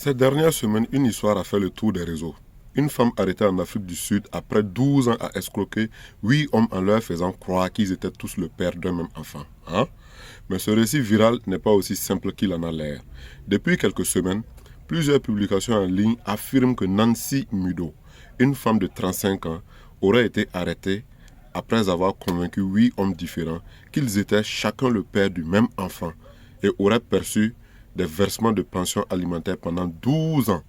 Ces dernières semaines, une histoire a fait le tour des réseaux. Une femme arrêtée en Afrique du Sud après 12 ans à escroquer 8 hommes en leur faisant croire qu'ils étaient tous le père d'un même enfant. Hein? Mais ce récit viral n'est pas aussi simple qu'il en a l'air. Depuis quelques semaines, plusieurs publications en ligne affirment que Nancy Mudo, une femme de 35 ans, aurait été arrêtée après avoir convaincu 8 hommes différents qu'ils étaient chacun le père du même enfant et aurait perçu des versements de pension alimentaire pendant 12 ans.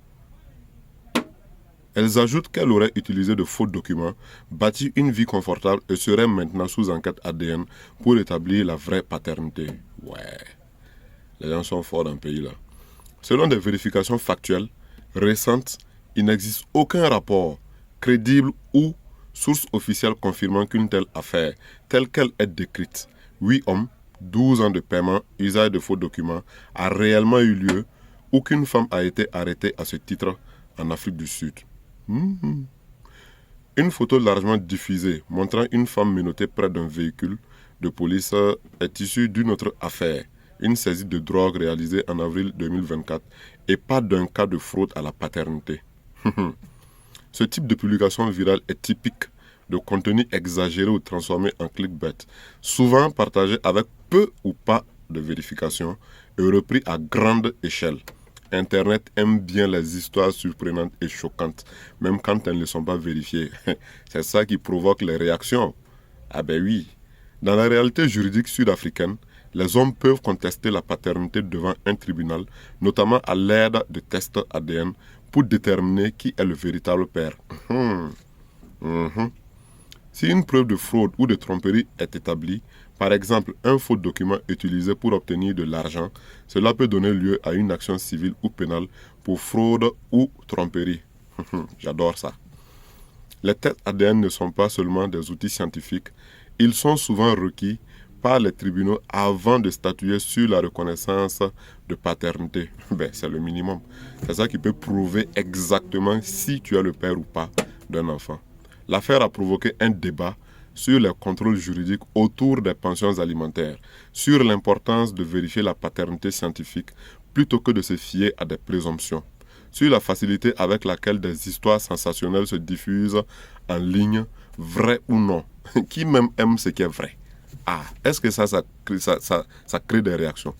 Elles ajoutent qu'elle aurait utilisé de faux documents, bâti une vie confortable et serait maintenant sous enquête ADN pour établir la vraie paternité. Ouais, les gens sont forts dans le pays là. Selon des vérifications factuelles récentes, il n'existe aucun rapport crédible ou source officielle confirmant qu'une telle affaire, telle qu'elle est décrite, 8 hommes, 12 ans de paiement, usage de faux documents, a réellement eu lieu ou qu'une femme a été arrêtée à ce titre en Afrique du Sud. Une photo largement diffusée montrant une femme menottée près d'un véhicule de police est issue d'une autre affaire, une saisie de drogue réalisée en avril 2024 et pas d'un cas de fraude à la paternité. Ce type de publication virale est typique de contenu exagéré ou transformé en clickbait, souvent partagé avec peu ou pas de vérification et repris à grande échelle. Internet aime bien les histoires surprenantes et choquantes, même quand elles ne sont pas vérifiées. C'est ça qui provoque les réactions. Ah ben oui. Dans la réalité juridique sud-africaine, les hommes peuvent contester la paternité devant un tribunal, notamment à l'aide de tests ADN, pour déterminer qui est le véritable père. Si une preuve de fraude ou de tromperie est établie, par exemple un faux document utilisé pour obtenir de l'argent, cela peut donner lieu à une action civile ou pénale pour fraude ou tromperie. J'adore ça. Les tests ADN ne sont pas seulement des outils scientifiques, ils sont souvent requis par les tribunaux avant de statuer sur la reconnaissance de paternité. C'est le minimum. C'est ça qui peut prouver exactement si tu es le père ou pas d'un enfant. L'affaire a provoqué un débat sur les contrôles juridiques autour des pensions alimentaires, sur l'importance de vérifier la paternité scientifique plutôt que de se fier à des présomptions, sur la facilité avec laquelle des histoires sensationnelles se diffusent en ligne, vraies ou non. Qui même aime ce qui est vrai? Ah, est-ce que ça crée des réactions?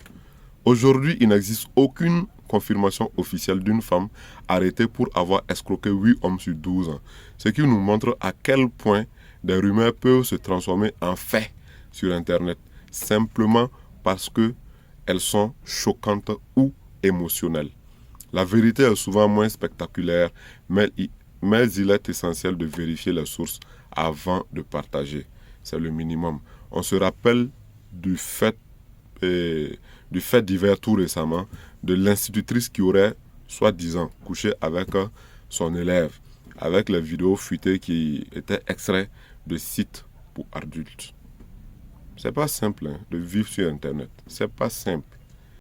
Aujourd'hui, il n'existe aucune confirmation officielle d'une femme arrêtée pour avoir escroqué 8 hommes sur 12 ans, ce qui nous montre à quel point des rumeurs peuvent se transformer en faits sur Internet, simplement parce qu'elles sont choquantes ou émotionnelles. La vérité est souvent moins spectaculaire, mais il est essentiel de vérifier les sources avant de partager. C'est le minimum. On se rappelle du fait divers tout récemment de l'institutrice qui aurait, soi-disant, couché avec son élève, avec les vidéos fuitées qui étaient extraits de sites pour adultes. C'est pas simple de vivre sur Internet. C'est pas simple.